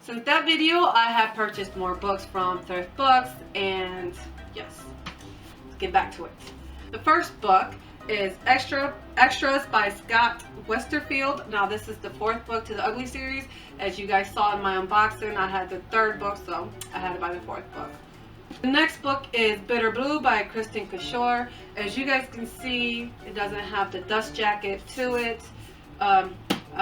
Since that video, I have purchased more books from Thrift Books, and yes, let's get back to it. The first book is Extras by Scott Westerfield. Now this is the 4th book to the Ugly series. As you guys saw in my unboxing, I had the 3rd book, so I had to buy the 4th book. The next book is Bitter Blue by Kristen Kishore. As you guys can see, it doesn't have the dust jacket to it.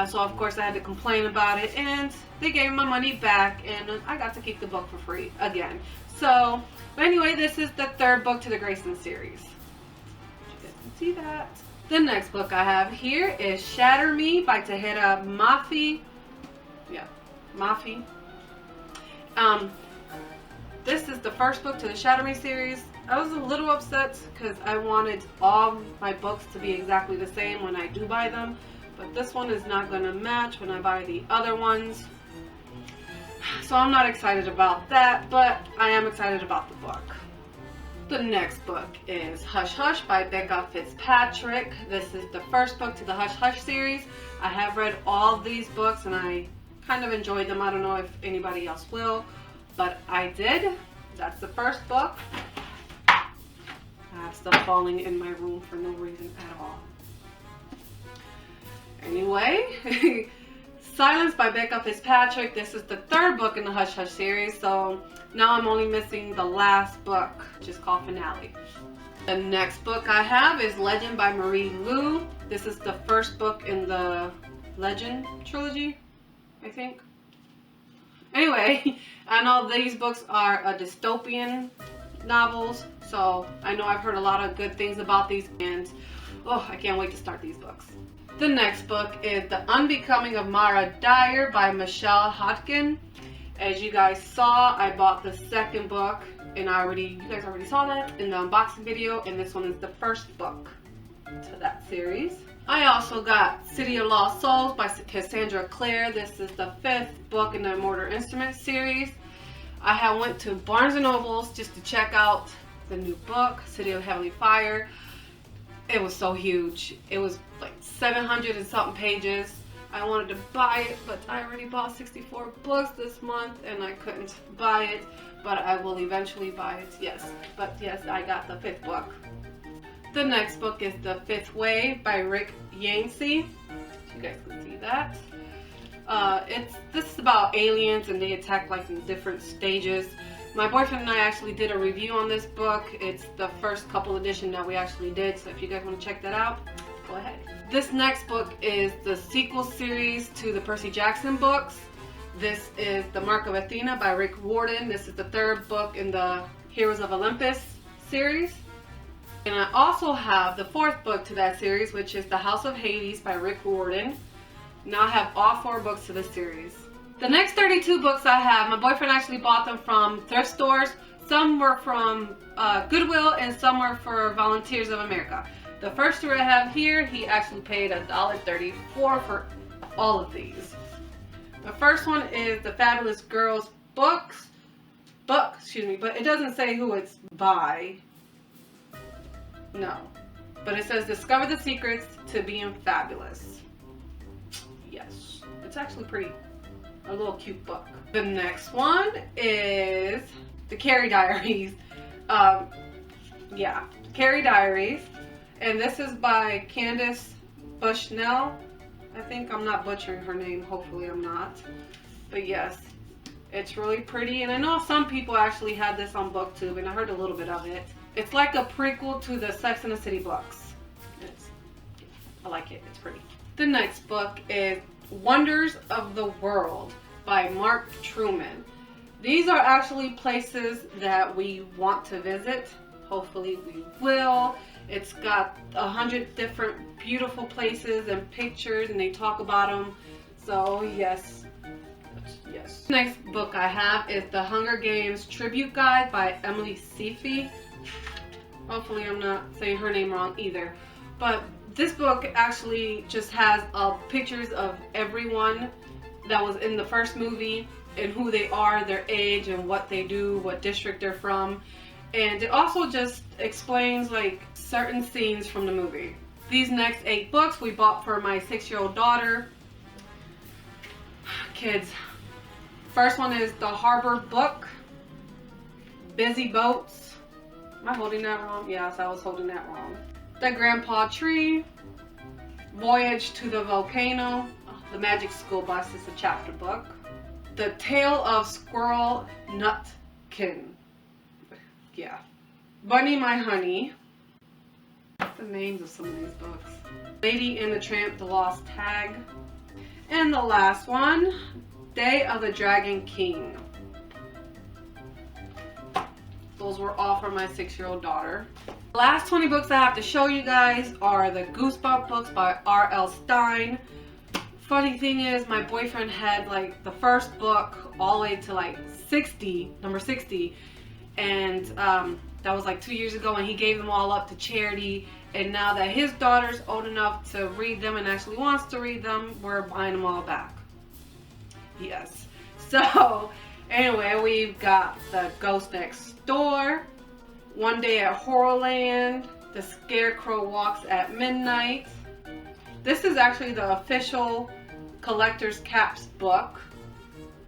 So of course I had to complain about it, and they gave me my money back, and I got to keep the book for free again. So, but anyway, this is the 3rd book to the Grayson series. You guys can see that. The next book I have here is Shatter Me by Tahira Mafi. Yeah, Mafi. This is the 1st book to the Shatter Me series. I was a little upset because I wanted all my books to be exactly the same when I do buy them. But this one is not going to match when I buy the other ones. So I'm not excited about that, but I am excited about the book. The next book is Hush Hush by Becca Fitzpatrick. This is the 1st book to the Hush Hush series. I have read all of these books and I kind of enjoyed them. I don't know if anybody else will, but I did. That's the 1st book. I have stuff falling in my room for no reason at all. Anyway, Silence by Becca Fitzpatrick. This is the 3rd book in the Hush Hush series, so now I'm only missing the last book, which is called Finale. The next book I have is Legend by Marie Lu. This is the 1st book in the Legend trilogy, I think. Anyway, I know these books are dystopian novels, so I know I've heard a lot of good things about these, and oh, I can't wait to start these books. The next book is The Unbecoming of Mara Dyer by Michelle Hodkin. As you guys saw, I bought the 2nd book, and you guys already saw that in the unboxing video, and this one is the 1st book to that series. I also got City of Lost Souls by Cassandra Clare. This is the 5th book in the Mortar Instruments series. I went to Barnes & Noble's just to check out the new book, City of Heavenly Fire. It was so huge. It was like 700 and something pages. I wanted to buy it, but I already bought 64 books this month and I couldn't buy it, but I will eventually buy it, yes. But yes, I got the 5th book. The next book is The 5th Way by Rick Yancey. You guys can see that. This is about aliens and they attack like in different stages. My boyfriend and I actually did a review on this book. It's the first couple edition that we actually did, so if you guys want to check that out, go ahead. This next book is the sequel series to the Percy Jackson books. This is The Mark of Athena by Rick Warden. This is the 3rd book in the Heroes of Olympus series. And I also have the 4th book to that series, which is The House of Hades by Rick Warden. Now I have all 4 books to this series. The next 32 books I have, my boyfriend actually bought them from thrift stores. Some were from Goodwill and some were for Volunteers of America. The first 2 I have here, he actually paid $1.34 for all of these. The first one is The Fabulous Girls book, but it doesn't say who it's by. No, but it says Discover the Secrets to Being Fabulous. Yes, it's actually a little cute book. The next one is The Carrie Diaries. Carrie Diaries. And this is by Candace Bushnell. I think I'm not butchering her name. Hopefully I'm not. But yes, it's really pretty. And I know some people actually had this on BookTube, and I heard a little bit of it. It's like a prequel to the Sex and the City books. I like it. It's pretty. The next book is Wonders of the World by Mark Truman. These are actually places that we want to visit. Hopefully we will. It's got 100 different beautiful places and pictures, and they talk about them. So yes. Next book I have is The Hunger Games Tribute Guide by Emily Seafi. Hopefully I'm not saying her name wrong either. But this book actually just has pictures of everyone that was in the first movie and who they are, their age, and what they do, what district they're from. And it also just explains like certain scenes from the movie. These next 8 books we bought for my 6-year-old daughter. Kids, First one is The Harbor Book, Busy Boats. Am I holding that wrong? Yes, I was holding that wrong. The Grandpa Tree, Voyage to the Volcano, The Magic School Bus is a chapter book. The Tale of Squirrel Nutkin. Yeah. Bunny My Honey. What's the names of some of these books? Lady and the Tramp, The Lost Tag. And the last one, Day of the Dragon King. Those were all for my 6-year-old daughter. The last 20 books I have to show you guys are the Goosebump books by R.L. Stine. Funny thing is, my boyfriend had like the first book all the way to like 60, number 60, and that was like 2 years ago, and he gave them all up to charity. And now that his daughter's old enough to read them and actually wants to read them, we're buying them all back. Yes. So anyway, we've got The Ghost Next Door, One Day at Horrorland, The Scarecrow Walks at Midnight. This is actually the official Collector's Caps book.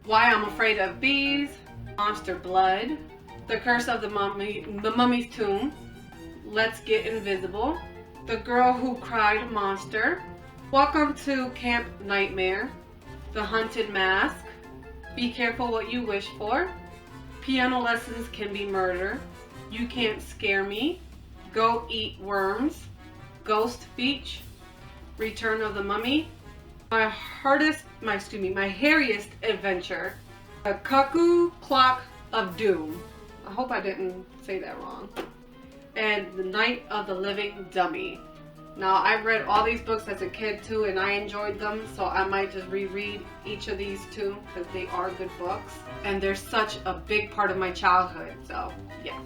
Why I'm Afraid of Bees, Monster Blood, The Curse of the Mummy's Tomb, Let's Get Invisible, The Girl Who Cried Monster, Welcome to Camp Nightmare, The Hunted Mask, Be Careful What You Wish For, Piano Lessons Can Be Murder, You Can't Scare Me, Go Eat Worms, Ghost Beach, Return of the Mummy, My Hairiest Adventure, The Cuckoo Clock of Doom. I hope I didn't say that wrong. And The Night of the Living Dummy. Now, I've read all these books as a kid too, and I enjoyed them, so I might just reread each of these too, because they are good books. And they're such a big part of my childhood, so yeah.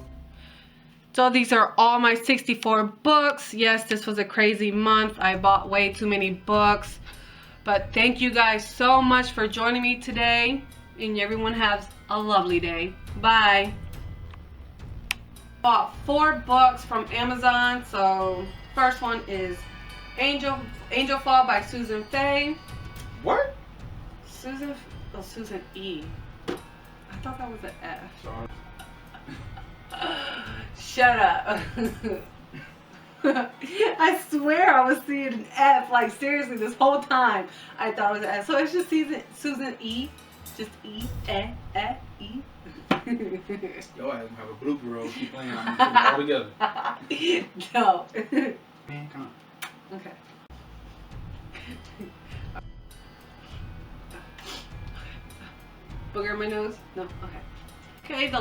So these are all my 64 books. Yes, this was a crazy month. I bought way too many books. But thank you guys so much for joining me today. And everyone has a lovely day. Bye. Bought 4 books from Amazon. So first one is Angel Fall by Susan Faye. What? Susan E. I thought that was an F. Sorry. Shut up. I swear I was seeing an F, like seriously, this whole time I thought it was an F. So it's just Susan E. Just E, E. Yo, I have a blooper roll. Keep playing on me all together. No. Man, come on. Okay. Booger in my nose? No? Okay. Okay, the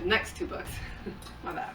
next 2 books. My bad.